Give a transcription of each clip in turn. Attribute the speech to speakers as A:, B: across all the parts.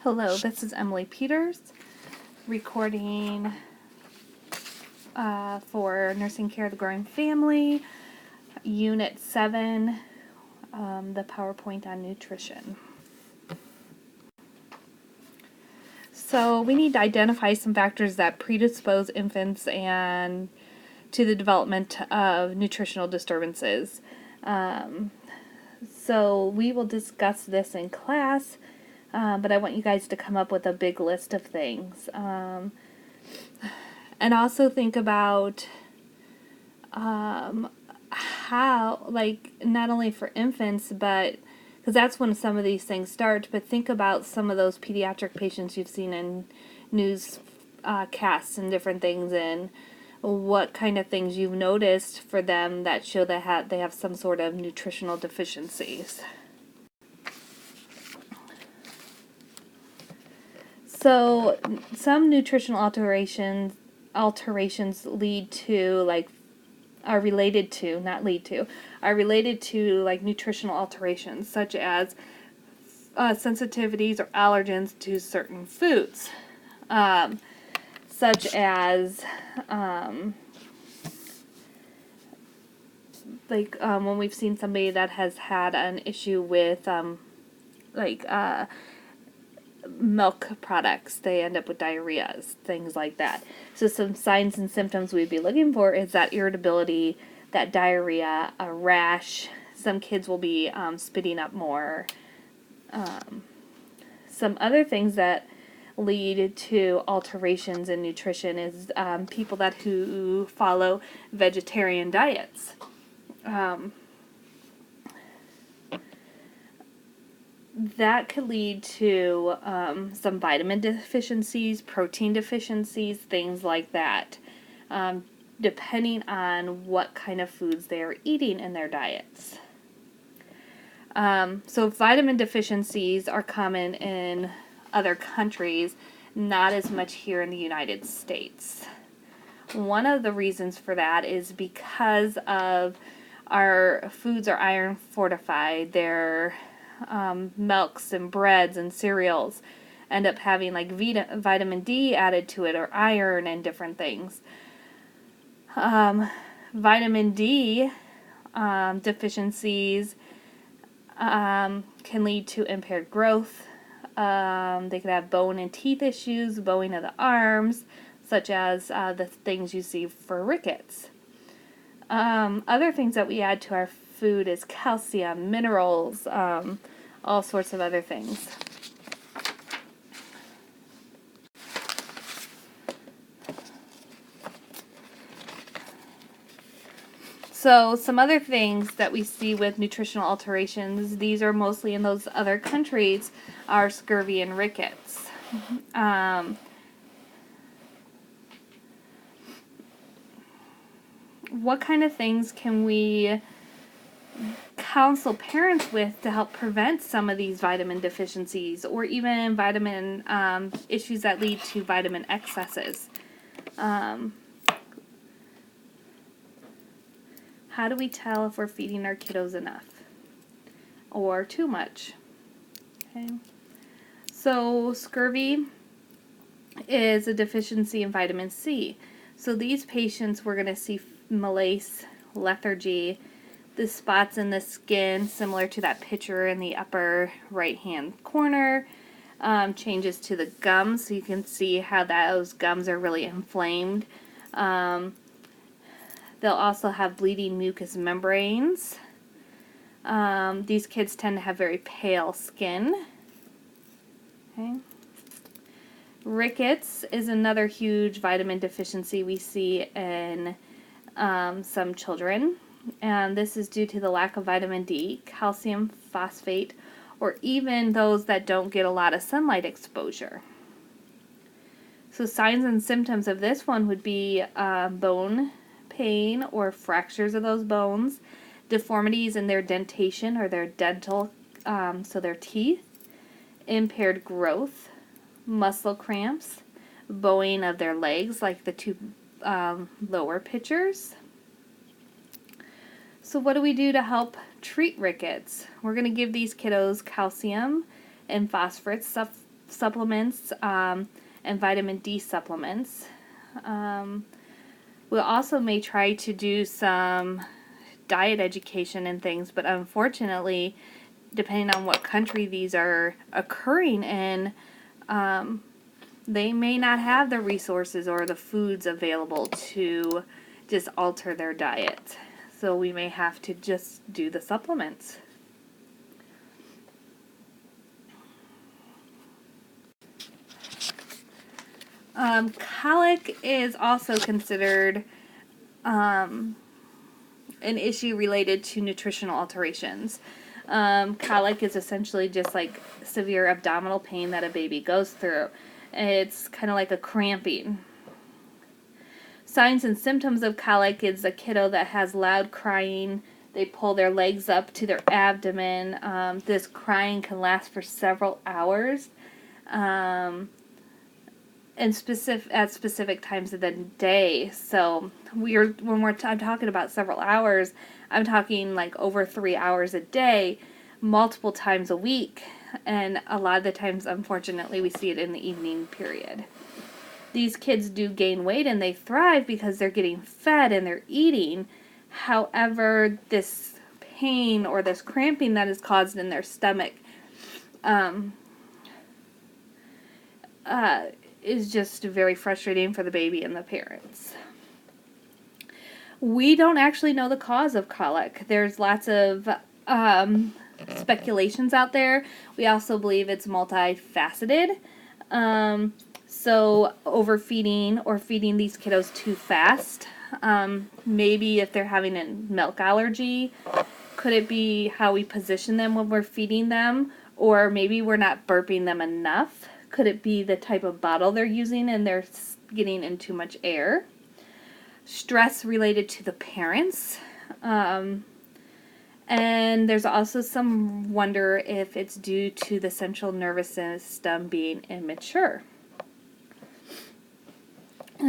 A: Hello, this is Emily Peters, recording for Nursing Care of the Growing Family, Unit 7, the PowerPoint on nutrition. So we need to identify some factors that predispose infants and to the development of nutritional disturbances. So we will discuss this in class. But I want you guys to come up with a big list of things. And also think about how, like, not only for infants, but because that's when some of these things start, but think about some of those pediatric patients you've seen in news casts and different things, and what kind of things you've noticed for them that show that they have some sort of nutritional deficiencies. So some nutritional alterations lead to are related to nutritional alterations such as sensitivities or allergens to certain foods, such as when we've seen somebody that has had an issue with milk products, they end up with diarrheas, things like that. So some signs and symptoms we'd be looking for is that irritability, that diarrhea, a rash. Some kids will be spitting up more. Some other things that lead to alterations in nutrition is people who follow vegetarian diets. That could lead to some vitamin deficiencies, protein deficiencies, things like that, depending on what kind of foods they are eating in their diets. So vitamin deficiencies are common in other countries, not as much here in the United States. One of the reasons for that is because of our foods are iron fortified. They're milks and breads and cereals end up having vitamin D added to it, or iron and different things. Vitamin D deficiencies can lead to impaired growth. They could have bone and teeth issues, bowing of the arms, such as the things you see for rickets. Other things that we add to our food is calcium, minerals, all sorts of other things. So some other things that we see with nutritional alterations, these are mostly in those other countries, are scurvy and rickets. What kind of things can we counsel parents with to help prevent some of these vitamin deficiencies, or even vitamin issues that lead to vitamin excesses? How do we tell if we're feeding our kiddos enough or too much? Okay. So scurvy is a deficiency in vitamin C. So these patients, we're going to see malaise, lethargy, the spots in the skin, similar to that picture in the upper right-hand corner, changes to the gums, so you can see how those gums are really inflamed. They'll also have bleeding mucous membranes. These kids tend to have very pale skin. Okay. Rickets is another huge vitamin deficiency we see in some children. And this is due to the lack of vitamin D, calcium, phosphate, or even those that don't get a lot of sunlight exposure. So signs and symptoms of this one would be bone pain or fractures of those bones, deformities in their dentation or their dental, so their teeth, impaired growth, muscle cramps, bowing of their legs like the two lower pictures. So what do we do to help treat rickets? We're going to give these kiddos calcium and phosphorus supplements and vitamin D supplements. We also may try to do some diet education and things, but unfortunately, depending on what country these are occurring in, they may not have the resources or the foods available to just alter their diet. So we may have to just do the supplements. Colic is also considered an issue related to nutritional alterations. Colic is essentially just like severe abdominal pain that a baby goes through. It's kind of like a cramping. Signs and symptoms of colic is a kiddo that has loud crying. They pull their legs up to their abdomen. This crying can last for several hours. And at specific times of the day. So I'm talking about several hours, I'm talking like over 3 hours a day, multiple times a week, and a lot of the times, unfortunately, we see it in the evening period. These kids do gain weight and they thrive because they're getting fed and they're eating. However, this pain or this cramping that is caused in their stomach is just very frustrating for the baby and the parents. We don't actually know the cause of colic. There's lots of speculations out there. We also believe it's multifaceted. So overfeeding or feeding these kiddos too fast. Maybe if they're having a milk allergy, could it be how we position them when we're feeding them? Or maybe we're not burping them enough. Could it be the type of bottle they're using and they're getting in too much air? Stress related to the parents. And there's also some wonder if it's due to the central nervous system being immature.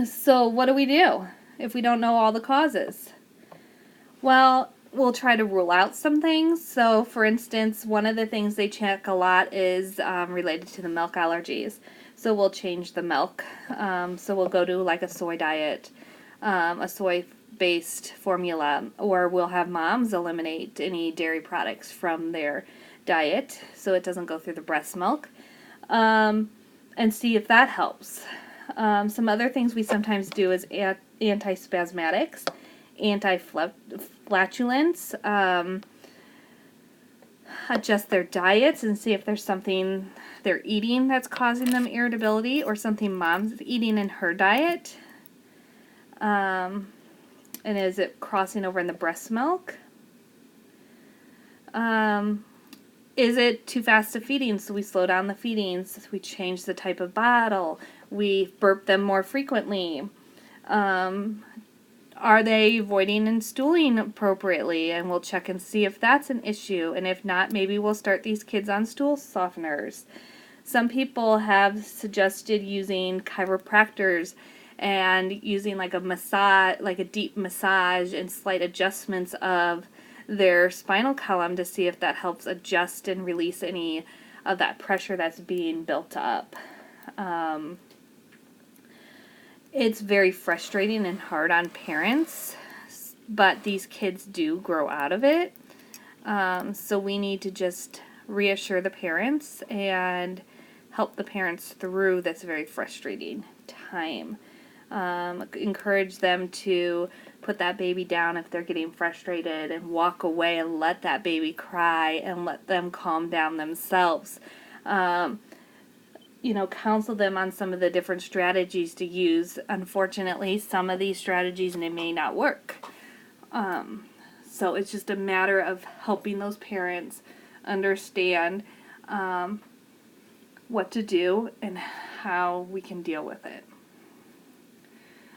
A: So what do we do if we don't know all the causes? Well, we'll try to rule out some things. So, for instance, one of the things they check a lot is related to the milk allergies. So we'll change the milk. So we'll go to like a soy diet, a soy-based formula, or we'll have moms eliminate any dairy products from their diet so it doesn't go through the breast milk, and see if that helps. Some other things we sometimes do is antispasmodics, anti-flatulence, adjust their diets and see if there's something they're eating that's causing them irritability or something mom's eating in her diet. And is it crossing over in the breast milk? Is it too fast a feeding, so we slow down the feedings, we change the type of bottle, we burp them more frequently? Are they voiding and stooling appropriately? And we'll check and see if that's an issue. And if not, maybe we'll start these kids on stool softeners. Some people have suggested using chiropractors and using like a massage, like a deep massage and slight adjustments of their spinal column to see if that helps adjust and release any of that pressure that's being built up. It's very frustrating and hard on parents, but these kids do grow out of it. So we need to just reassure the parents and help the parents through this very frustrating time. Encourage them to put that baby down if they're getting frustrated and walk away and let that baby cry and let them calm down themselves. Counsel them on some of the different strategies to use. Unfortunately, some of these strategies may not work. So it's just a matter of helping those parents understand what to do and how we can deal with it.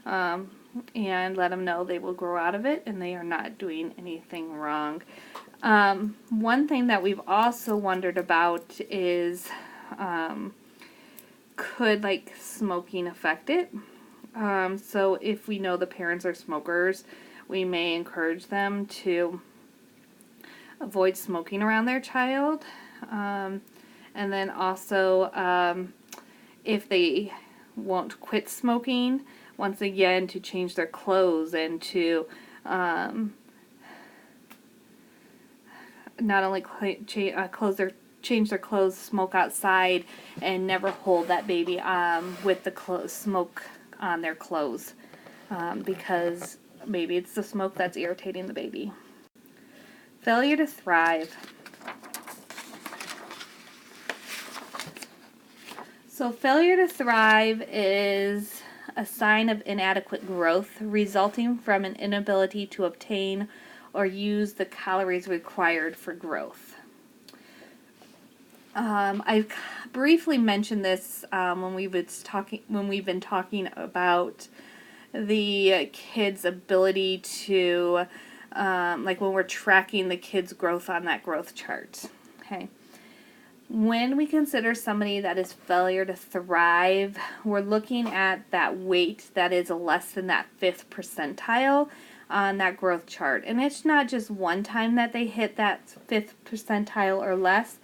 A: And let them know they will grow out of it and they are not doing anything wrong. One thing that we've also wondered about is could smoking affect it? So if we know the parents are smokers, we may encourage them to avoid smoking around their child, And then also if they won't quit smoking, once again, to change their clothes and to not only change their clothes, smoke outside, and never hold that baby with the smoke on their clothes, because maybe it's the smoke that's irritating the baby. Failure to thrive. So failure to thrive is a sign of inadequate growth resulting from an inability to obtain or use the calories required for growth. I briefly mentioned this when we've been talking about the kids' ability to, like when we're tracking the kids' growth on that growth chart. Okay. When we consider somebody that is failure to thrive, we're looking at that weight that is less than that 5th percentile on that growth chart. And it's not just one time that they hit that 5th percentile or less.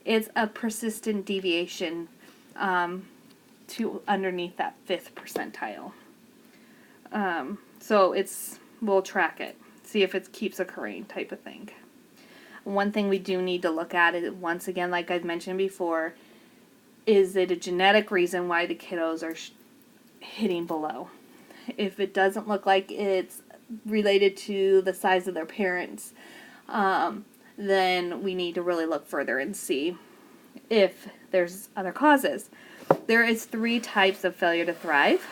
A: It's a persistent deviation to underneath that 5th percentile. So we'll track it, see if it keeps occurring type of thing. One thing we do need to look at is, once again, like I've mentioned before, is it a genetic reason why the kiddos are hitting below? If it doesn't look like it's related to the size of their parents, then we need to really look further and see if there's other causes. There is 3 types of failure to thrive.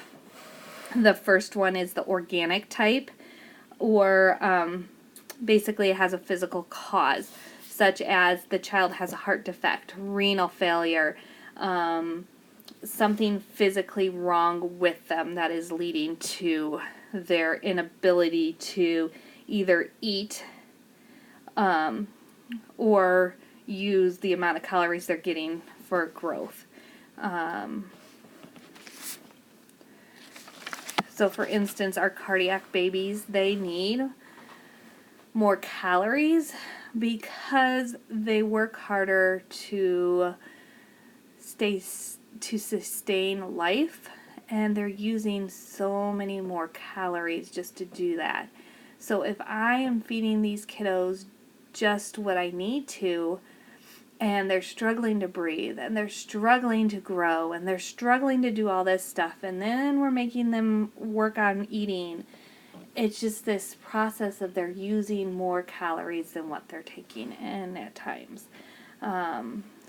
A: The first one is the organic type, or basically it has a physical cause, such as the child has a heart defect, renal failure, something physically wrong with them that is leading to their inability to either eat or use the amount of calories they're getting for growth. So for instance, our cardiac babies, they need more calories because they work harder to sustain life, and they're using so many more calories just to do that. So if I am feeding these kiddos just what I need to, and they're struggling to breathe, and they're struggling to grow, and they're struggling to do all this stuff, and then we're making them work on eating, it's just this process of they're using more calories than what they're taking in at times.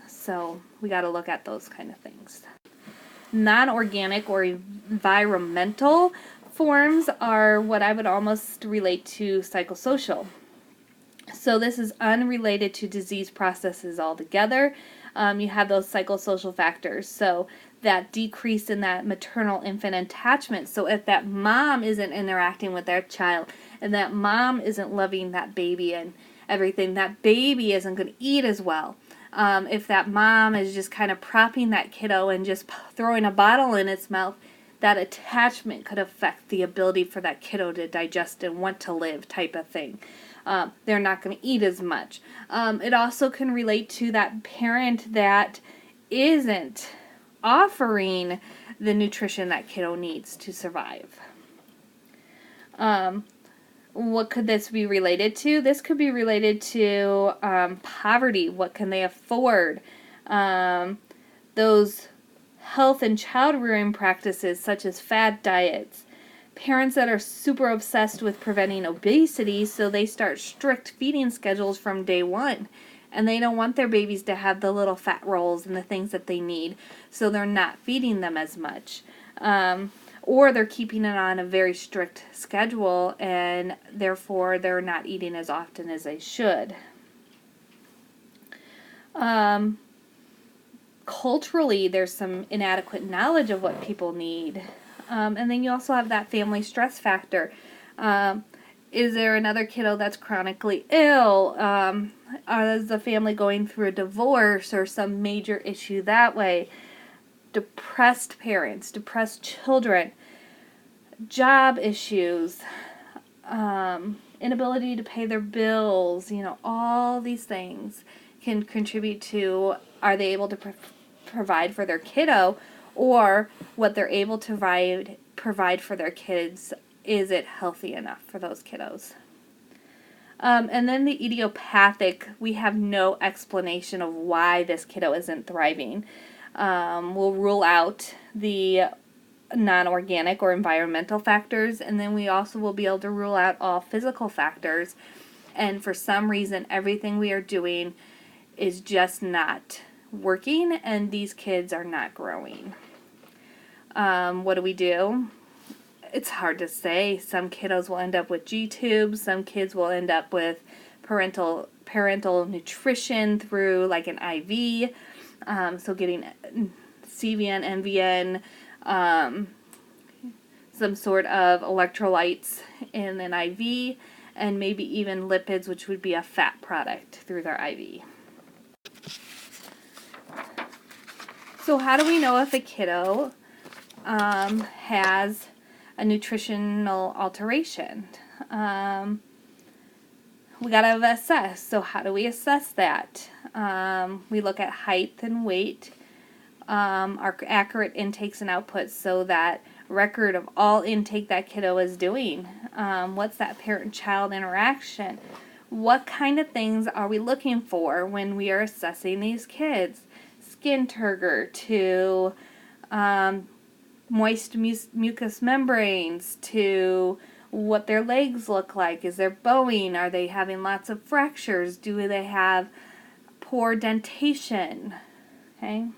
A: So we got to look at those kind of things. Non-organic or environmental forms are what I would almost relate to psychosocial. So this is unrelated to disease processes altogether. You have those psychosocial factors. So that decrease in that maternal infant attachment. So if that mom isn't interacting with their child, and that mom isn't loving that baby and everything, that baby isn't going to eat as well. If that mom is just kind of propping that kiddo and just throwing a bottle in its mouth, that attachment could affect the ability for that kiddo to digest and want to live type of thing. They're not going to eat as much. It also can relate to that parent that isn't offering the nutrition that kiddo needs to survive. What could this be related to? This could be related to poverty. What can they afford? Those health and child rearing practices such as fad diets. Parents that are super obsessed with preventing obesity, so they start strict feeding schedules from day one. And they don't want their babies to have the little fat rolls and the things that they need, so they're not feeding them as much. Or they're keeping it on a very strict schedule, and therefore they're not eating as often as they should. Culturally, there's some inadequate knowledge of what people need. And then you also have that family stress factor. Is there another kiddo that's chronically ill? Is the family going through a divorce or some major issue that way? Depressed parents, depressed children, job issues, inability to pay their bills, all these things can contribute to are they able to provide for their kiddo, or what they're able to provide for their kids, is it healthy enough for those kiddos? And then the idiopathic, we have no explanation of why this kiddo isn't thriving. We'll rule out the non-organic or environmental factors, and then we also will be able to rule out all physical factors. And for some reason, everything we are doing is just not working, and these kids are not growing. What do we do? It's hard to say. Some kiddos will end up with G-tubes. Some kids will end up with parental nutrition through like an IV. So getting CVN, NVN, some sort of electrolytes in an IV, and maybe even lipids, which would be a fat product through their IV. So how do we know if a kiddo has a nutritional alteration? We got to assess. So how do we assess that? We look at height and weight, our accurate intakes and outputs, so that record of all intake that kiddo is doing. What's that parent-child interaction? What kind of things are we looking for when we are assessing these kids? Skin turgor to moist mucous membranes, to what their legs look like. Is there bowing? Are they having lots of fractures? Do they have poor dentation? Okay.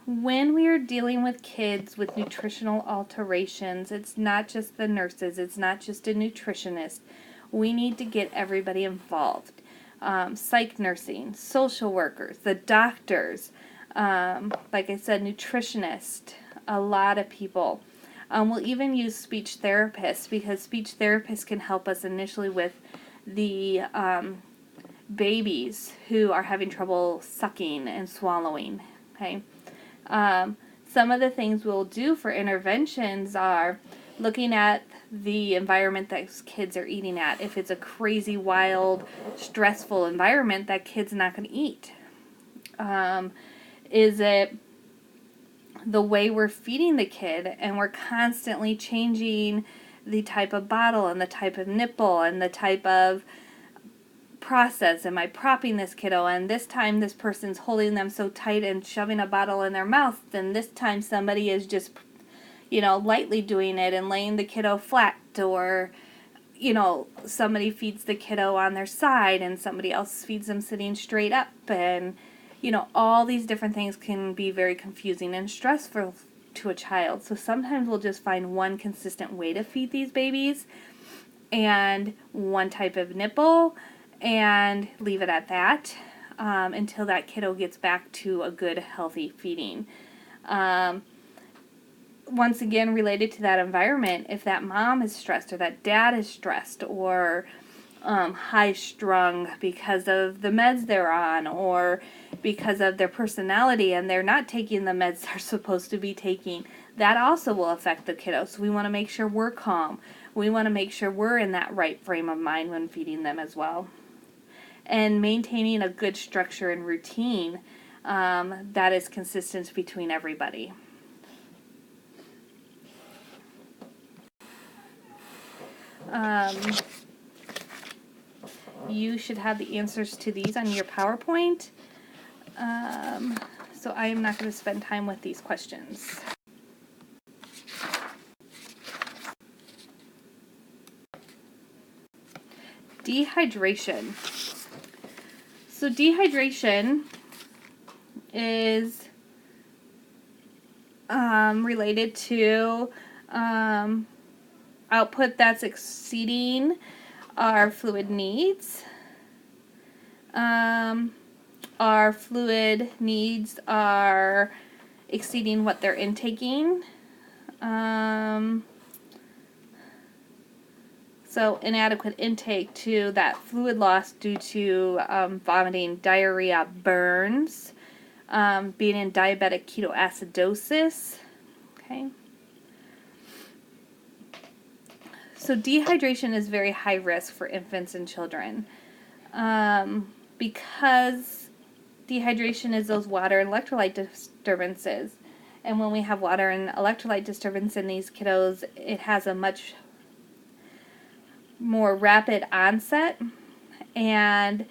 A: When we are dealing with kids with nutritional alterations, it's not just the nurses, it's not just a nutritionist. We need to get everybody involved. Psych nursing, social workers, the doctors, like I said, nutritionists, a lot of people. We'll even use speech therapists, because speech therapists can help us initially with the babies who are having trouble sucking and swallowing. Okay. Some of the things we'll do for interventions are looking at the environment that kids are eating at. If it's a crazy, wild, stressful environment, that kid's not going to eat. Is it the way we're feeding the kid, and we're constantly changing the type of bottle and the type of nipple and the type of process? Am I propping this kiddo, and this time this person's holding them so tight and shoving a bottle in their mouth, then this time somebody is just, lightly doing it and laying the kiddo flat, or, somebody feeds the kiddo on their side and somebody else feeds them sitting straight up, and, all these different things can be very confusing and stressful to a child. So sometimes we'll just find one consistent way to feed these babies and one type of nipple, and leave it at that until that kiddo gets back to a good, healthy feeding. Once again, related to that environment, if that mom is stressed or that dad is stressed or high-strung because of the meds they're on or because of their personality and they're not taking the meds they're supposed to be taking, that also will affect the kiddo. So we want to make sure we're calm. We want to make sure we're in that right frame of mind when feeding them as well. And maintaining a good structure and routine that is consistent between everybody. You should have the answers to these on your PowerPoint. So I am not going to spend time with these questions. Dehydration. So dehydration is related to output that's exceeding our fluid needs. Our fluid needs are exceeding what they're intaking. So inadequate intake to that fluid loss due to vomiting, diarrhea, burns, being in diabetic ketoacidosis. Okay. So dehydration is very high risk for infants and children. because dehydration is those water and electrolyte disturbances. And when we have water and electrolyte disturbance in these kiddos, it has a much more rapid onset, and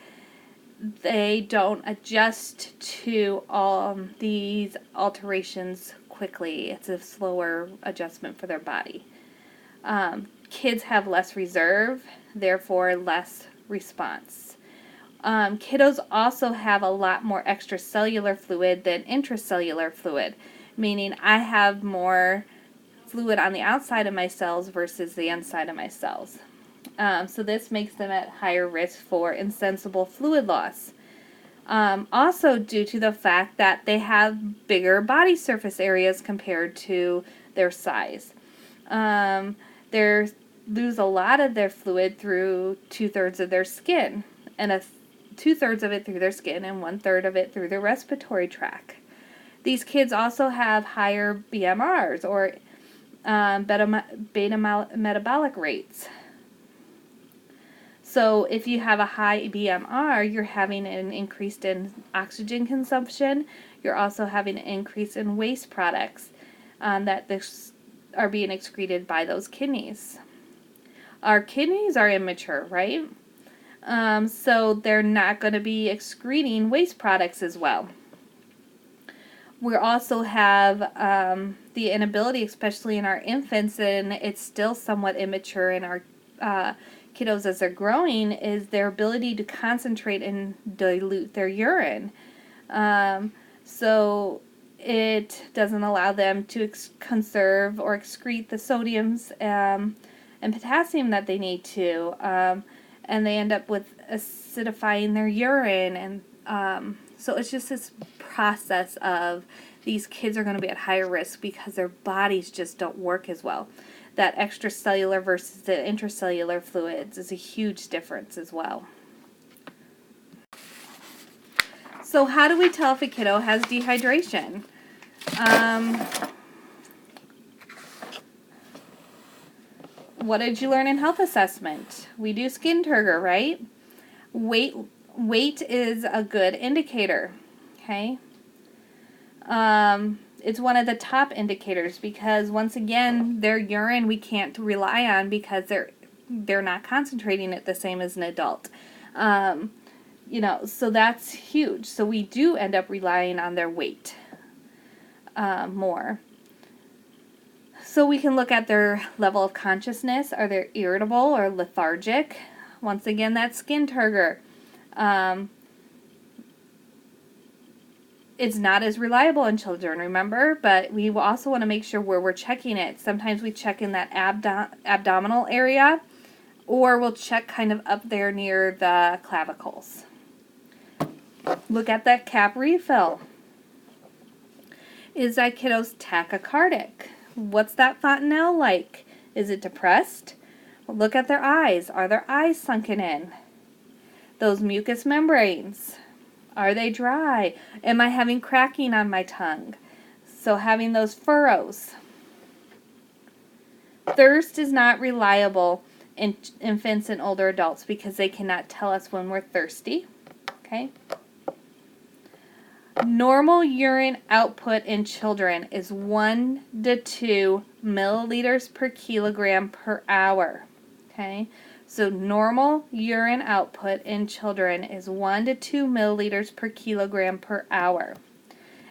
A: they don't adjust to all these alterations quickly. It's a slower adjustment for their body. Kids have less reserve, therefore less response. Kiddos also have a lot more extracellular fluid than intracellular fluid, meaning I have more fluid on the outside of my cells versus the inside of my cells. So this makes them at higher risk for insensible fluid loss. Also due to the fact that they have bigger body surface areas compared to their size. They lose a lot of their fluid through 2/3 of their skin, and 2/3 of it through their skin and 1/3 of it through their respiratory tract. These kids also have higher BMRs, or beta metabolic rates. So if you have a high BMR, you're having an increase in oxygen consumption. You're also having an increase in waste products that are being excreted by those kidneys. Our kidneys are immature, right? So they're not going to be excreting waste products as well. We also have the inability, especially in our infants, and it's still somewhat immature in our kiddos as they're growing, is their ability to concentrate and dilute their urine. So it doesn't allow them to conserve or excrete the sodiums and potassium that they need to, and they end up with acidifying their urine, and so it's just this process of these kids are going to be at higher risk because their bodies just don't work as well. That extracellular versus the intracellular fluids is a huge difference as well. So how do we tell if a kiddo has dehydration? What did you learn in health assessment? We do skin turgor, right? Weight is a good indicator, okay? It's one of the top indicators because, once again, their urine we can't rely on because they're not concentrating it the same as an adult. So that's huge. So we do end up relying on their weight more. So we can look at their level of consciousness. Are they irritable or lethargic? Once again, that's skin turgor. It's not as reliable in children, remember? But we also want to make sure where we're checking it. Sometimes we check in that abdominal area, or we'll check kind of up there near the clavicles. Look at that cap refill. Is that kiddo's tachycardic? What's that fontanelle like? Is it depressed? Look at their eyes. Are their eyes sunken in? Those mucous membranes. Are they dry? Am I having cracking on my tongue? So having those furrows. Thirst is not reliable in infants and older adults because they cannot tell us when we're thirsty. Okay. Normal urine output in children is 1 to 2 milliliters per kilogram per hour. Okay. So normal urine output in children is 1 to 2 milliliters per kilogram per hour.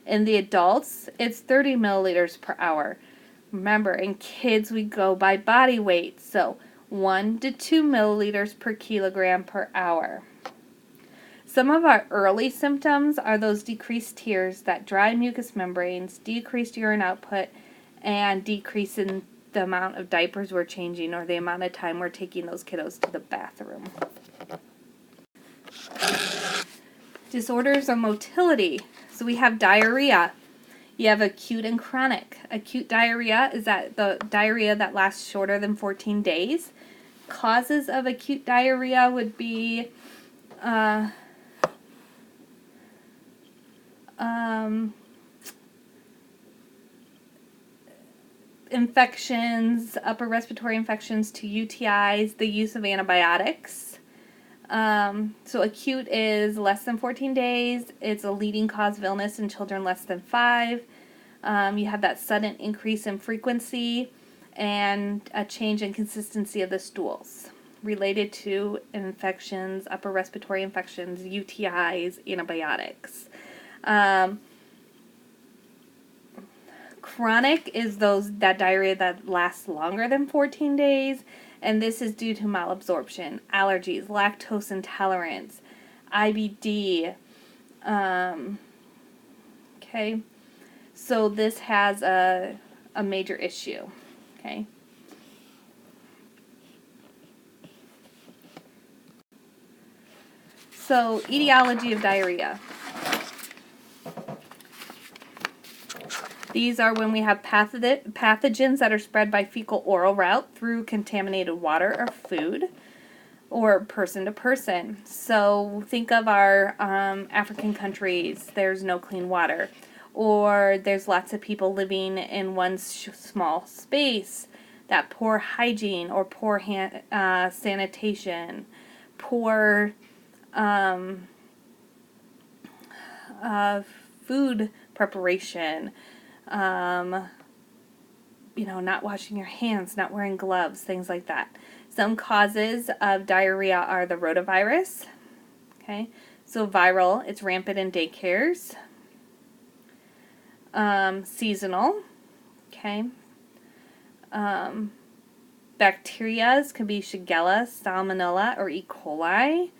A: In the adults, it's 30 milliliters per hour. Remember, in kids, we go by body weight. So 1 to 2 milliliters per kilogram per hour. Some of our early symptoms are those decreased tears, that dry mucous membranes, decreased urine output, and decrease in the amount of diapers we're changing or the amount of time we're taking those kiddos to the bathroom. Disorders of motility. So we have diarrhea. You have acute and chronic. Acute diarrhea is the diarrhea that lasts shorter than 14 days. Causes of acute diarrhea would be infections, upper respiratory infections to UTIs, the use of antibiotics, So acute is less than 14 days. It's a leading cause of illness in children less than 5. You have that sudden increase in frequency and a change in consistency of the stools related to infections, upper respiratory infections, UTIs, antibiotics. Chronic is that diarrhea that lasts longer than 14 days, and this is due to malabsorption, allergies, lactose intolerance, IBD. Okay, so this has a major issue. Okay. So, etiology of diarrhea. These are when we have pathogens that are spread by fecal-oral route through contaminated water or food, or person to person. So think of our African countries, there's no clean water, or there's lots of people living in one small space, that poor hygiene or poor sanitation, poor food preparation, not washing your hands, not wearing gloves, things like that. Some causes of diarrhea are the rotavirus. Okay, so viral, it's rampant in daycares. Seasonal. Okay. Bacterias could be Shigella, Salmonella, or E. coli.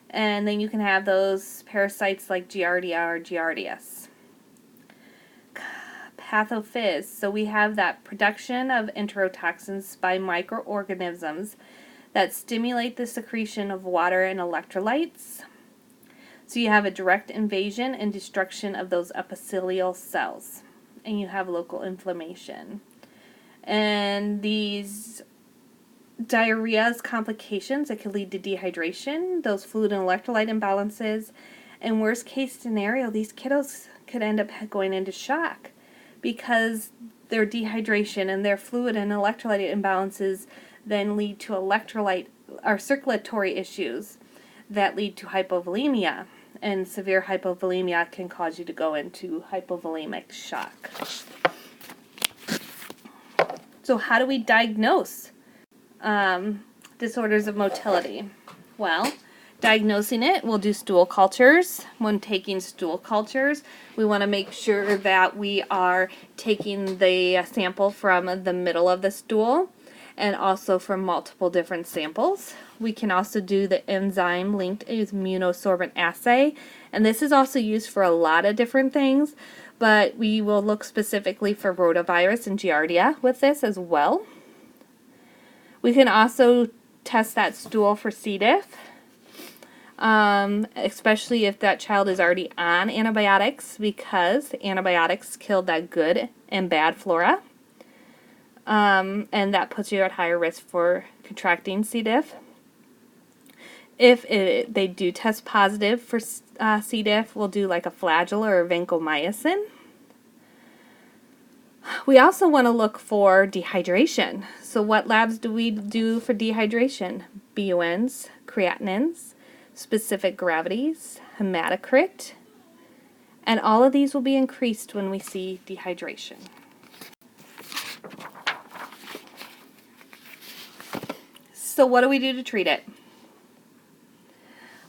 A: And then you can have those parasites like Giardia or Giardias. Pathophys. So we have that production of enterotoxins by microorganisms that stimulate the secretion of water and electrolytes. So you have a direct invasion and destruction of those epithelial cells, and you have local inflammation. And these diarrhea's complications, it could lead to dehydration, those fluid and electrolyte imbalances, and worst case scenario, these kiddos could end up going into shock because their dehydration and their fluid and electrolyte imbalances then lead to electrolyte or circulatory issues that lead to hypovolemia, and severe hypovolemia can cause you to go into hypovolemic shock. So how do we diagnose disorders of motility? Well, diagnosing it, we'll do stool cultures. When taking stool cultures, we want to make sure that we are taking the sample from the middle of the stool and also from multiple different samples. We can also do the enzyme-linked immunosorbent assay, and this is also used for a lot of different things, but we will look specifically for rotavirus and Giardia with this as well. We can also test that stool for C. diff, especially if that child is already on antibiotics, because antibiotics kill that good and bad flora, and that puts you at higher risk for contracting C. diff. If they do test positive for C. diff, we'll do like a flagella or vancomycin. We also want to look for dehydration. So what labs do we do for dehydration? BUNs, creatinins, specific gravities, hematocrit, and all of these will be increased when we see dehydration. So what do we do to treat it?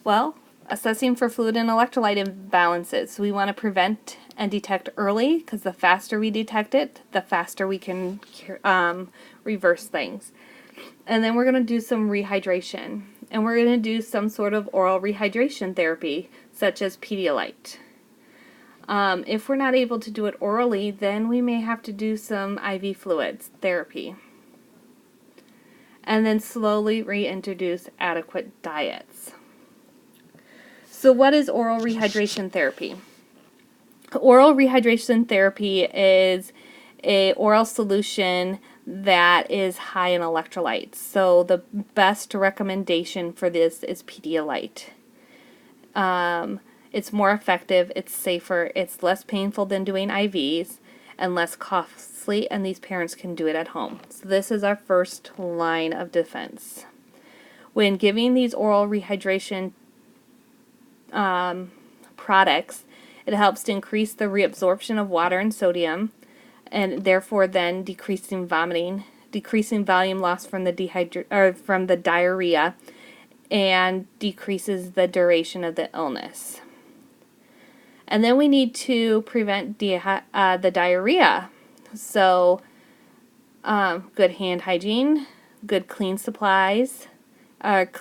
A: Well, assessing for fluid and electrolyte imbalances. So we want to prevent and detect early, because the faster we detect it, the faster we can reverse things. And then we're going to do some rehydration. And we're going to do some sort of oral rehydration therapy, such as Pedialyte. If we're not able to do it orally, then we may have to do some IV fluids therapy. And then slowly reintroduce adequate diets. So what is oral rehydration therapy? Oral rehydration therapy is an oral solution that is high in electrolytes. So the best recommendation for this is Pedialyte. It's more effective, it's safer, it's less painful than doing IVs, and less costly, and these parents can do it at home. So this is our first line of defense. When giving these oral rehydration products, it helps to increase the reabsorption of water and sodium, and therefore then decreasing vomiting, decreasing volume loss from the diarrhea, and decreases the duration of the illness. And then we need to prevent the diarrhea. So good hand hygiene, good cleaning supplies, and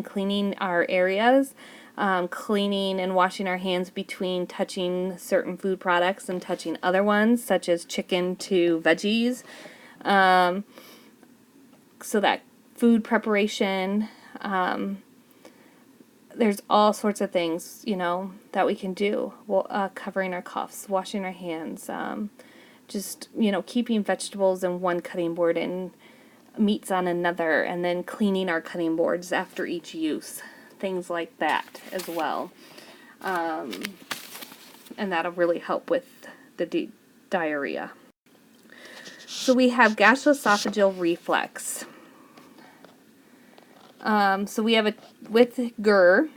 A: cleaning our areas, cleaning and washing our hands between touching certain food products and touching other ones, such as chicken to veggies. So that food preparation, there's all sorts of things, that we can do. Well, covering our coughs, washing our hands, just, keeping vegetables in one cutting board and meats on another, and then cleaning our cutting boards after each use. Things like that as well. And that'll really help with the diarrhea. So we have gastroesophageal reflux. So we have with GER,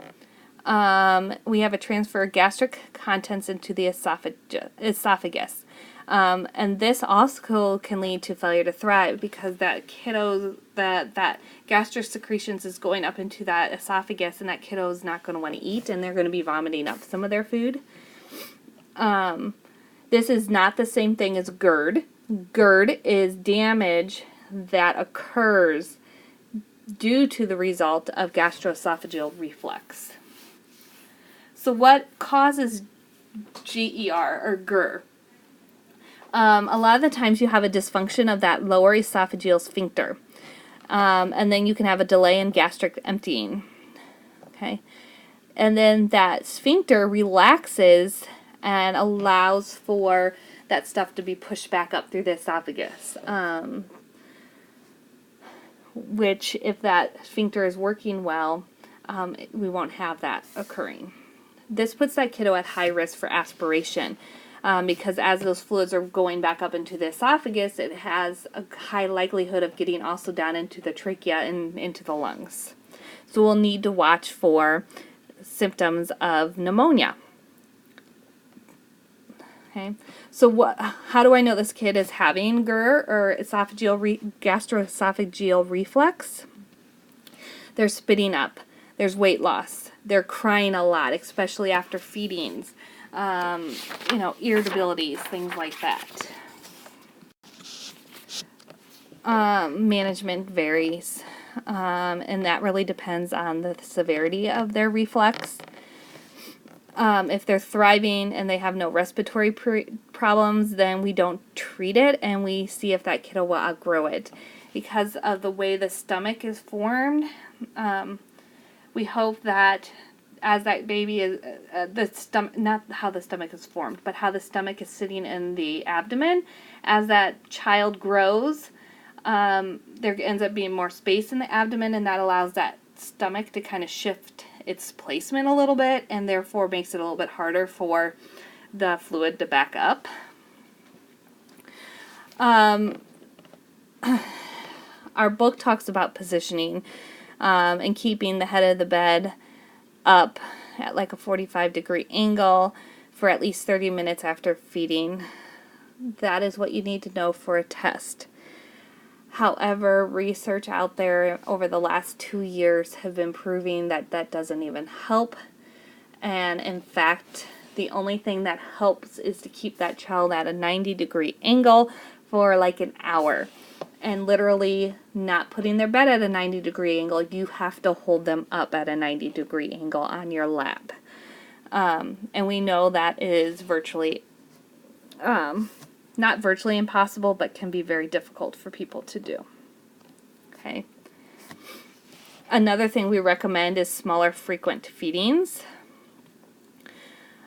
A: we have a transfer of gastric contents into the esophagus. And this also can lead to failure to thrive, because that kiddo, that gastric secretions is going up into that esophagus, and that kiddo is not going to want to eat, and they're going to be vomiting up some of their food. This is not the same thing as GERD. GERD is damage that occurs due to the result of gastroesophageal reflux. So what causes GER or GER? A lot of the times you have a dysfunction of that lower esophageal sphincter. And then you can have a delay in gastric emptying. Okay? And then that sphincter relaxes and allows for that stuff to be pushed back up through the esophagus. Which, if that sphincter is working well, we won't have that occurring. This puts that kiddo at high risk for aspiration. Because as those fluids are going back up into the esophagus, it has a high likelihood of getting also down into the trachea and into the lungs. So we'll need to watch for symptoms of pneumonia. Okay, so how do I know this kid is having GER or gastroesophageal reflux? They're spitting up. There's weight loss. They're crying a lot, especially after feedings. Irritabilities, things like that. Management varies, and that really depends on the severity of their reflux. If they're thriving and they have no respiratory problems, then we don't treat it, and we see if that kiddo will outgrow it. Because of the way the stomach is formed, we hope that as that baby is, not how the stomach is formed, but how the stomach is sitting in the abdomen, as that child grows, there ends up being more space in the abdomen, and that allows that stomach to kind of shift its placement a little bit, and therefore makes it a little bit harder for the fluid to back up. Our book talks about positioning and keeping the head of the bed up at like a 45-degree angle for at least 30 minutes after feeding. That is what you need to know for a test. However, research out there over the last 2 years have been proving that that doesn't even help. And in fact, the only thing that helps is to keep that child at a 90-degree angle for like an hour. And literally not putting their bed at a 90-degree angle. You have to hold them up at a 90-degree angle on your lap. And we know that is virtually not virtually impossible, but can be very difficult for people to do. Okay. Another thing we recommend is smaller frequent feedings.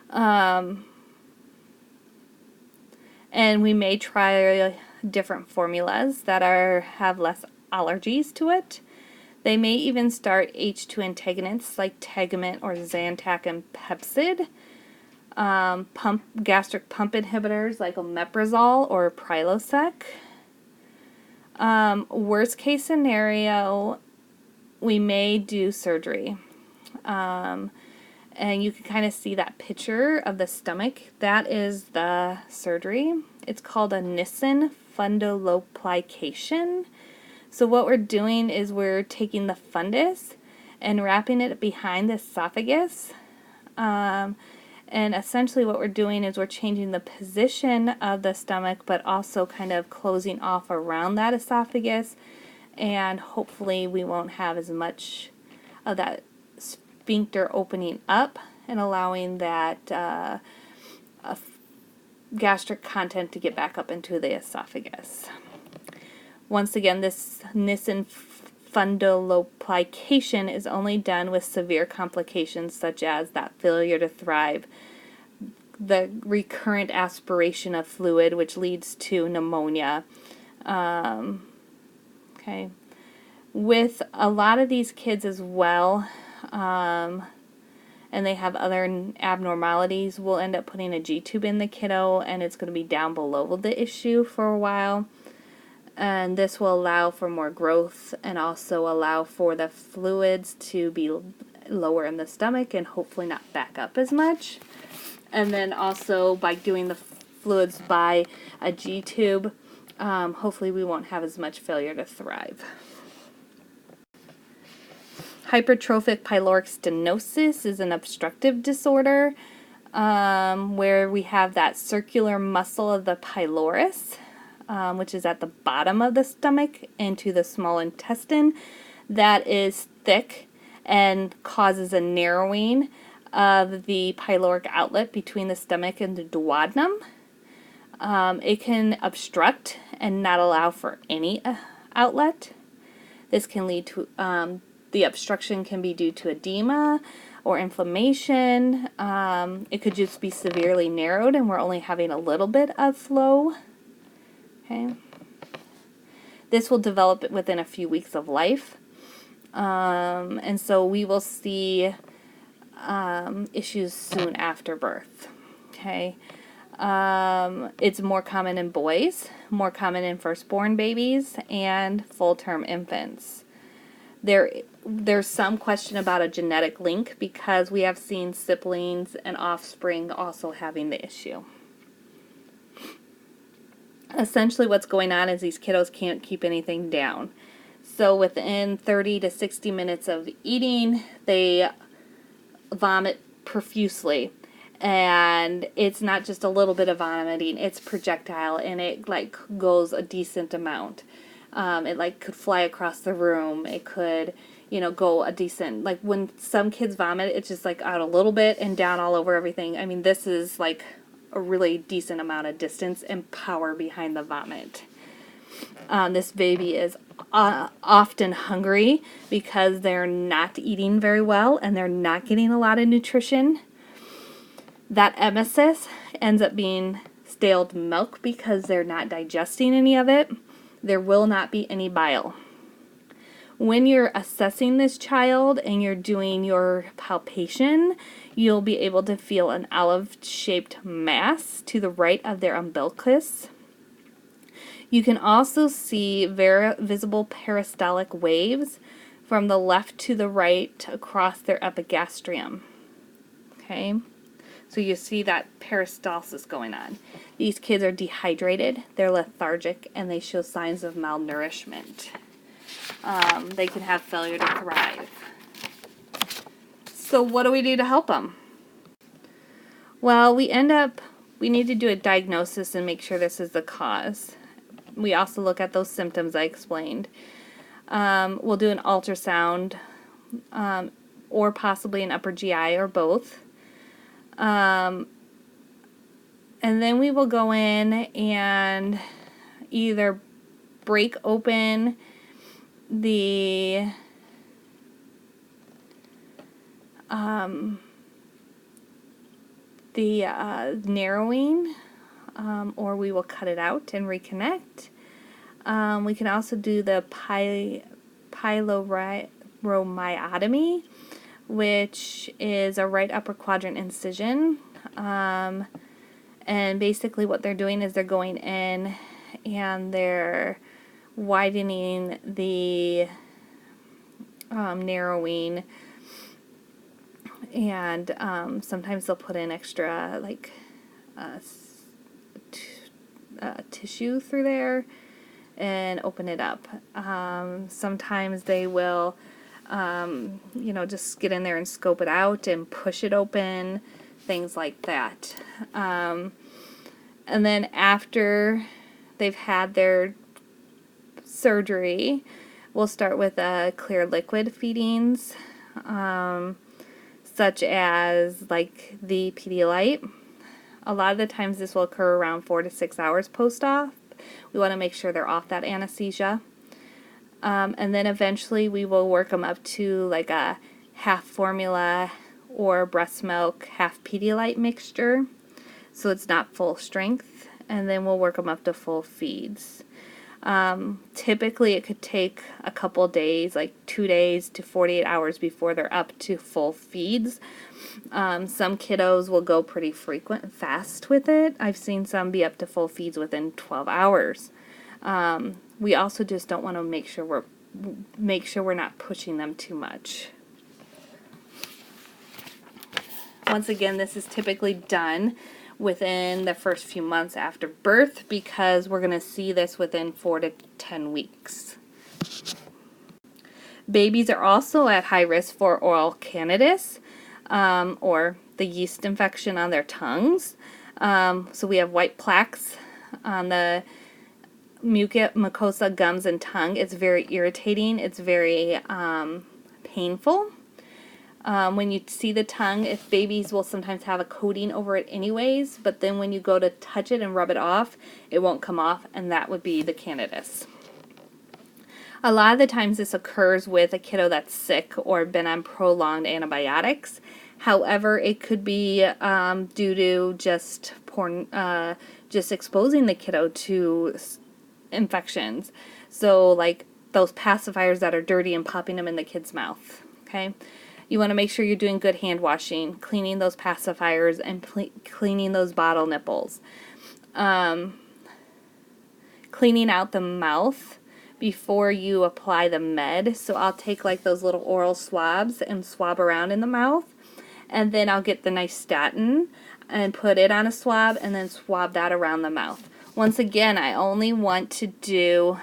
A: And we may try different formulas that have less allergies to it. They may even start H2 antagonists like Tegament or Zantac and Pepcid. Gastric pump inhibitors like omeprazole or Prilosec. Worst case scenario, we may do surgery. And you can kind of see that picture of the stomach. That is the surgery. It's called a Nissen fundoplication. So what we're doing is we're taking the fundus and wrapping it behind the esophagus. And essentially what we're doing is we're changing the position of the stomach, but also kind of closing off around that esophagus. And hopefully we won't have as much of that sphincter opening up and allowing that gastric content to get back up into the esophagus. Once again, this Nissen fundoplication is only done with severe complications such as that failure to thrive, the recurrent aspiration of fluid, which leads to pneumonia. Okay. With a lot of these kids as well, and they have other abnormalities, we'll end up putting a G-tube in the kiddo, and it's going to be down below the issue for a while. And this will allow for more growth and also allow for the fluids to be lower in the stomach and hopefully not back up as much. And then also by doing the fluids by a G-tube, hopefully we won't have as much failure to thrive. Hypertrophic pyloric stenosis is an obstructive disorder where we have that circular muscle of the pylorus, which is at the bottom of the stomach into the small intestine, that is thick and causes a narrowing of the pyloric outlet between the stomach and the duodenum. It can obstruct and not allow for any outlet. This can lead to, the obstruction can be due to edema or inflammation. It could just be severely narrowed and we're only having a little bit of flow. Okay. This will develop within a few weeks of life. And so we will see issues soon after birth. Okay. It's more common in boys, more common in firstborn babies, and full-term infants. There's some question about a genetic link because we have seen siblings and offspring also having the issue. Essentially what's going on is these kiddos can't keep anything down. So within 30 to 60 minutes of eating, they vomit profusely. And it's not just a little bit of vomiting, it's projectile, and it like goes a decent amount. It like could fly across the room. It could, go a decent, like when some kids vomit, it's just like out a little bit and down all over everything. I mean, this is like a really decent amount of distance and power behind the vomit. This baby is often hungry because they're not eating very well and they're not getting a lot of nutrition. That emesis ends up being stale milk because they're not digesting any of it. There will not be any bile. When you're assessing this child and you're doing your palpation, you'll be able to feel an olive-shaped mass to the right of their umbilicus. You can also see very visible peristaltic waves from the left to the right across their epigastrium. Okay, so you see that peristalsis going on. These kids are dehydrated, they're lethargic, and they show signs of malnourishment. They can have failure to thrive. So what do we do to help them? Well, we need to do a diagnosis and make sure this is the cause. We also look at those symptoms I explained. We'll do an ultrasound or possibly an upper GI or both. And then we will go in and either break open the narrowing, or we will cut it out and reconnect. We can also do the pyloromyotomy, which is a right upper quadrant incision. And basically what they're doing is they're going in and they're widening the narrowing, and sometimes they'll put in extra like tissue through there and open it up. Sometimes they will, just get in there and scope it out and push it open, things like that. And then after they've had their surgery, we'll start with clear liquid feedings, such as like the Pedialyte. A lot of the times this will occur around 4 to 6 hours post-op. We want to make sure they're off that anesthesia. And then eventually we will work them up to like a half formula or breast milk, half Pedialyte mixture, so it's not full strength. And then we'll work them up to full feeds. Typically it could take a couple days, like 2 days to 48 hours before they're up to full feeds. Some kiddos will go pretty fast with it. I've seen some be up to full feeds within 12 hours. We also just don't want to make sure we're not pushing them too much. Once again, this is typically done within the first few months after birth because we're going to see this within 4 to 10 weeks. Babies are also at high risk for oral candidus, or the yeast infection on their tongues. So we have white plaques on the mucosa, gums, and tongue. It's very irritating. It's very painful. When you see the tongue, if babies will sometimes have a coating over it anyways, but then when you go to touch it and rub it off, it won't come off, and that would be the candidus. A lot of the times this occurs with a kiddo that's sick or been on prolonged antibiotics. However, it could be due to just exposing the kiddo to infections. So like those pacifiers that are dirty and popping them in the kid's mouth. Okay, you want to make sure you're doing good hand washing, cleaning those pacifiers, and cleaning those bottle nipples. Cleaning out the mouth before you apply the med. So I'll take like those little oral swabs and swab around in the mouth, and then I'll get the nice statin and put it on a swab and then swab that around the mouth. Once again, I only want to do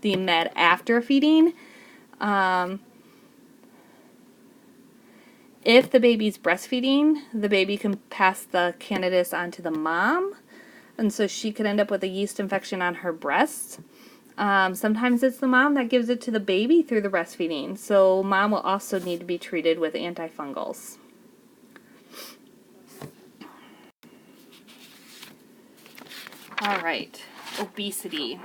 A: the med after feeding. If the baby's breastfeeding, the baby can pass the candidus on to the mom, and so she could end up with a yeast infection on her breast. Sometimes it's the mom that gives it to the baby through the breastfeeding, so mom will also need to be treated with antifungals. All right, obesity,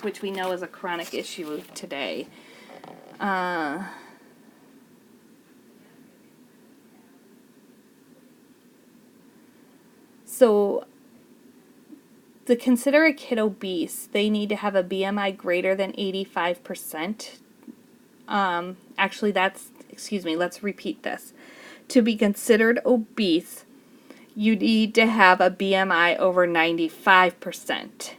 A: which we know is a chronic issue today. So to consider a kid obese, they need to have a BMI greater than 85%. Actually, let's repeat this. To be considered obese, you need to have a BMI over 95%.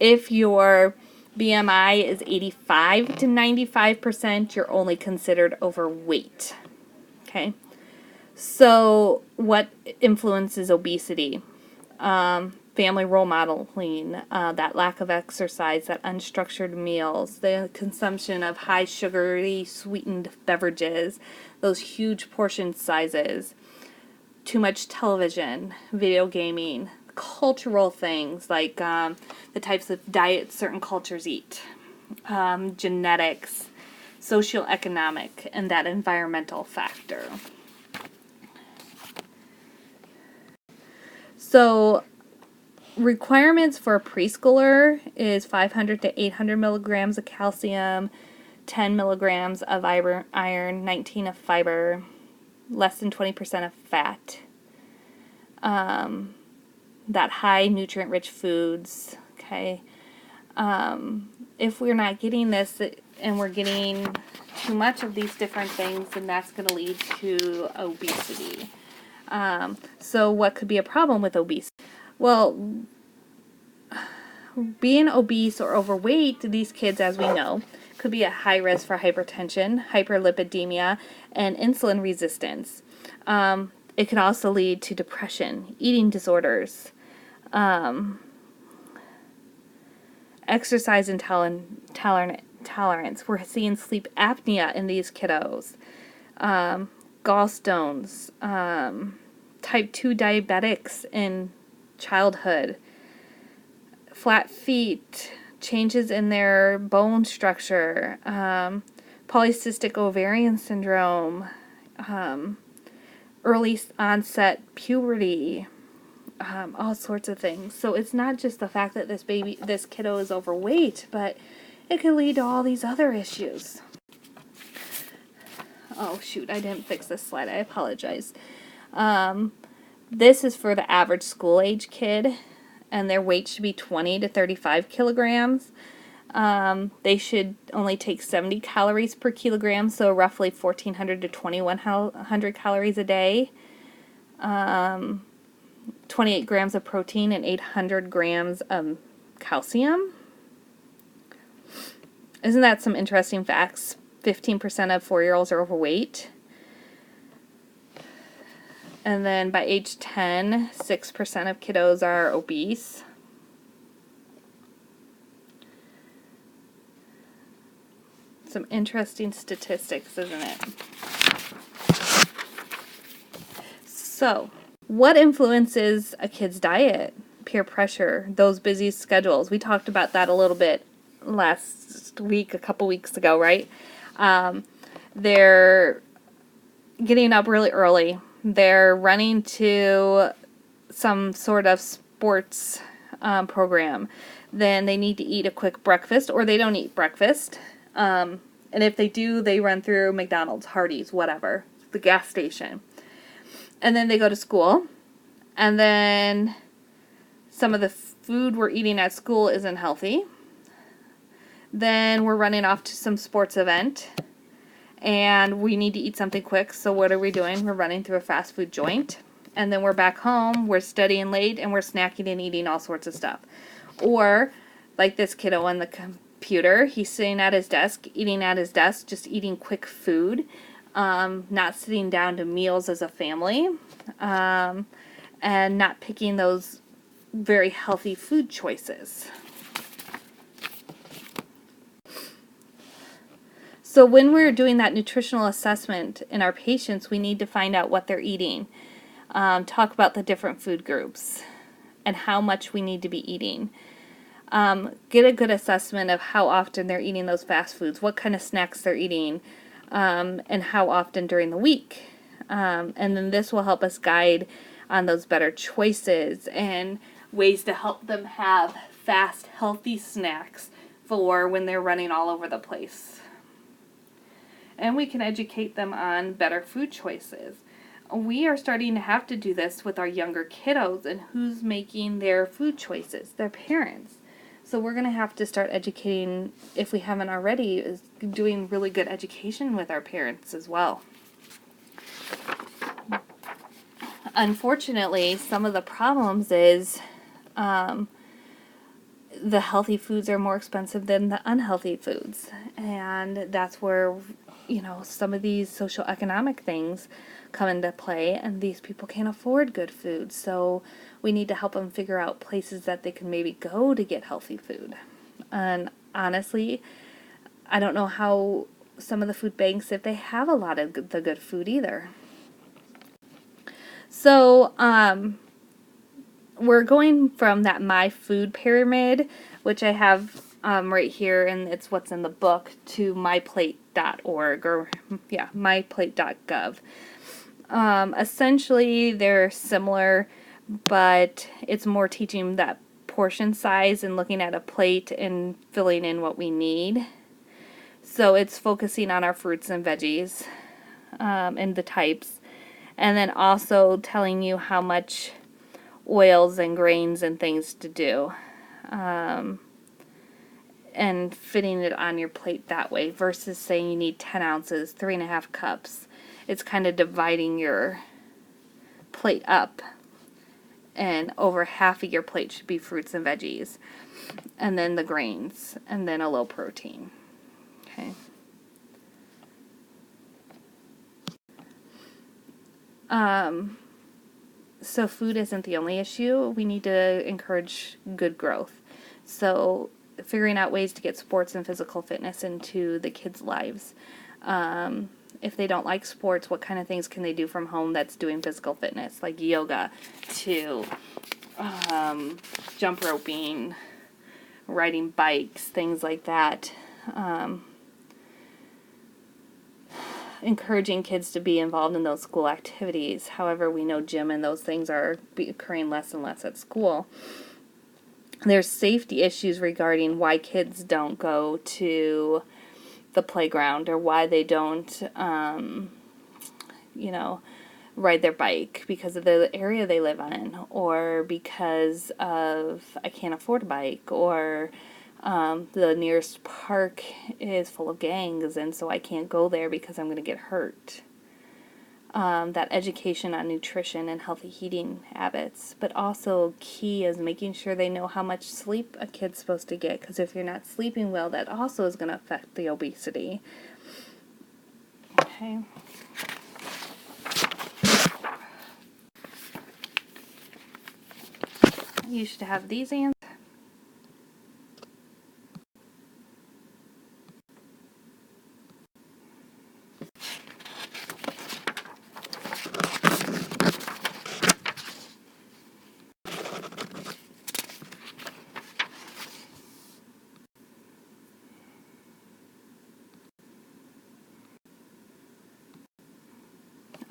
A: If your BMI is 85 to 95%, you're only considered overweight. Okay? So what influences obesity? Family role modeling, that lack of exercise, that unstructured meals, the consumption of high sugary sweetened beverages, those huge portion sizes, too much television, video gaming, cultural things like the types of diets certain cultures eat, genetics, socioeconomic, and that environmental factor. So requirements for a preschooler is 500 to 800 milligrams of calcium, 10 milligrams of iron, 19 of fiber, less than 20% of fat. That high nutrient-rich foods, okay? If we're not getting this and we're getting too much of these different things, then that's going to lead to obesity. So what could be a problem with obesity? Well, being obese or overweight, these kids, as we know, could could be at high risk for hypertension, hyperlipidemia, and insulin resistance. It can also lead to depression, eating disorders, exercise intolerance. We're seeing sleep apnea in these kiddos, gallstones, type 2 diabetics in childhood, flat feet, changes in their bone structure, polycystic ovarian syndrome, early onset puberty, all sorts of things. So it's not just the fact that this kiddo is overweight, but it could lead to all these other issues. Oh shoot, I didn't fix this slide. I apologize. This is for the average school age kid, and their weight should be 20 to 35 kilograms. They should only take 70 calories per kilogram, so roughly 1,400 to 2,100 calories a day. 28 grams of protein and 800 grams of calcium. Isn't that some interesting facts? 15% of 4-year-olds are overweight. And then by age 10, 6% of kiddos are obese. Some interesting statistics, isn't it? So, what influences a kid's diet? Peer pressure, those busy schedules. We talked about that a little bit last week, a couple weeks ago, right? They're getting up really early. They're running to some sort of sports program. Then they need to eat a quick breakfast, or they don't eat breakfast. And if they do, they run through McDonald's, Hardee's, whatever, the gas station. And then they go to school. And then some of the food we're eating at school isn't healthy. Then we're running off to some sports event. And we need to eat something quick, so what are we doing? We're running through a fast food joint. And then we're back home, we're studying late, and we're snacking and eating all sorts of stuff. Or, like this kiddo on the computer, he's sitting at his desk, eating at his desk, just eating quick food, not sitting down to meals as a family, and not picking those very healthy food choices. So when we're doing that nutritional assessment in our patients, we need to find out what they're eating. Talk about the different food groups and how much we need to be eating. Get a good assessment of how often they're eating those fast foods, what kind of snacks they're eating, and how often during the week. And then this will help us guide on those better choices and ways to help them have fast, healthy snacks for when they're running all over the place. And we can educate them on better food choices. We are starting to have to do this with our younger kiddos and who's making their food choices, their parents. So we're going to have to start educating, if we haven't already, is doing really good education with our parents as well. Unfortunately, some of the problems is the healthy foods are more expensive than the unhealthy foods. And that's where, some of these socioeconomic things come into play, and these people can't afford good food. So we need to help them figure out places that they can maybe go to get healthy food. And honestly, I don't know how some of the food banks, if they have a lot of the good food either. So, we're going from that My Food pyramid, which I have right here, and it's what's in the book, to myplate.org, or myplate.gov. Essentially, they're similar, but it's more teaching that portion size and looking at a plate and filling in what we need. So it's focusing on our fruits and veggies and the types, and then also telling you how much oils and grains and things to do, and fitting it on your plate that way versus saying you need 10 ounces, 3.5 cups. It's kind of dividing your plate up, and over half of your plate should be fruits and veggies, and then the grains, and then a low protein. Okay. So food isn't the only issue. We need to encourage good growth. So figuring out ways to get sports and physical fitness into the kids' lives. If they don't like sports, what kind of things can they do from home that's doing physical fitness, like yoga, to jump roping, riding bikes, things like that. Encouraging kids to be involved in those school activities. However, we know gym and those things are occurring less and less at school. There's safety issues regarding why kids don't go to the playground or why they don't, ride their bike because of the area they live in, or because of I can't afford a bike, or the nearest park is full of gangs and so I can't go there because I'm going to get hurt. That education on nutrition and healthy eating habits, but also key is making sure they know how much sleep a kid's supposed to get, because if you're not sleeping well, that also is going to affect the obesity. Okay. You should have these answers.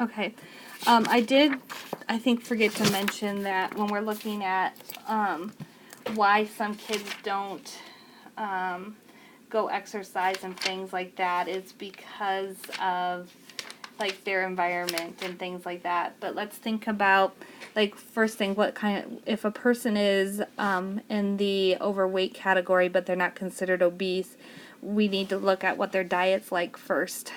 A: Okay. I think, forget to mention that when we're looking at why some kids don't go exercise and things like that, it's because of like their environment and things like that. But let's think about, like, first thing, if a person is in the overweight category but they're not considered obese, we need to look at what their diet's like first,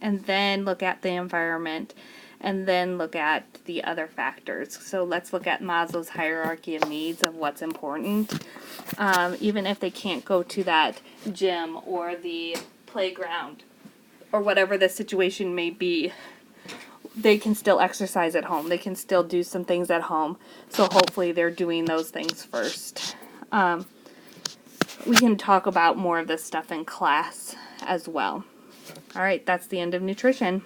A: and then look at the environment, and then look at the other factors. So let's look at Maslow's hierarchy of needs of what's important. Even if they can't go to that gym or the playground or whatever the situation may be, they can still exercise at home. They can still do some things at home. So hopefully they're doing those things first. We can talk about more of this stuff in class as well. All right, that's the end of nutrition.